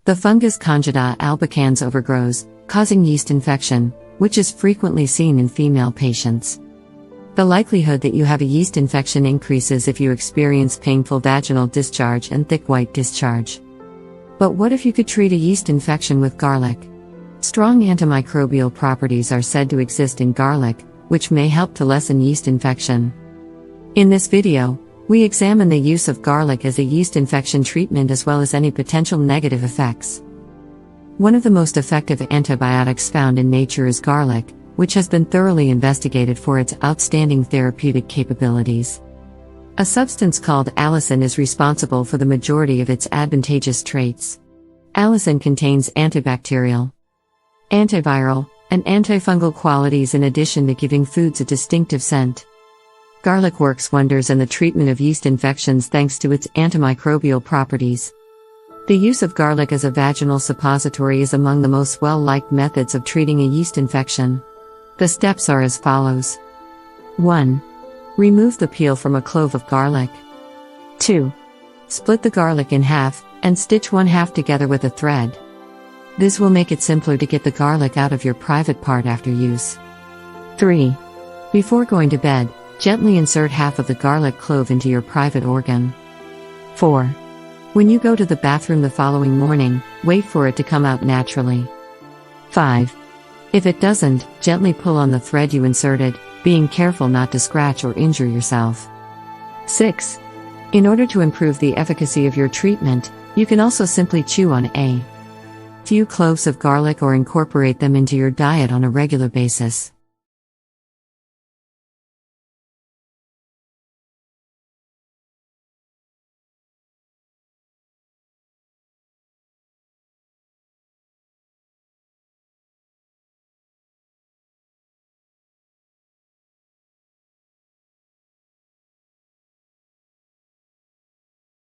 The fungus Candida albicans overgrows, causing yeast infection, which is frequently seen in female patients. The likelihood that you have a yeast infection increases if you experience painful vaginal discharge and thick white discharge. But what if you could treat a yeast infection with garlic? Strong antimicrobial properties are said to exist in garlic, which may help to lessen yeast infection. In this video, we examine the use of garlic as a yeast infection treatment as well as any potential negative effects. One of the most effective antibiotics found in nature is garlic, which has been thoroughly investigated for its outstanding therapeutic capabilities. A substance called allicin is responsible for the majority of its advantageous traits. Allicin contains antibacterial, antiviral, and antifungal qualities in addition to giving foods a distinctive scent. Garlic works wonders in the treatment of yeast infections thanks to its antimicrobial properties. The use of garlic as a vaginal suppository is among the most well-liked methods of treating a yeast infection. The steps are as follows. 1. Remove the peel from a clove of garlic. 2. Split the garlic in half, and stitch one half together with a thread. This will make it simpler to get the garlic out of your private part after use. 3. Before going to bed, gently insert half of the garlic clove into your private organ. 4. When you go to the bathroom the following morning, wait for it to come out naturally. 5. If it doesn't, gently pull on the thread you inserted, being careful not to scratch or injure yourself. 6. In order to improve the efficacy of your treatment, you can also simply chew on a few cloves of garlic or incorporate them into your diet on a regular basis.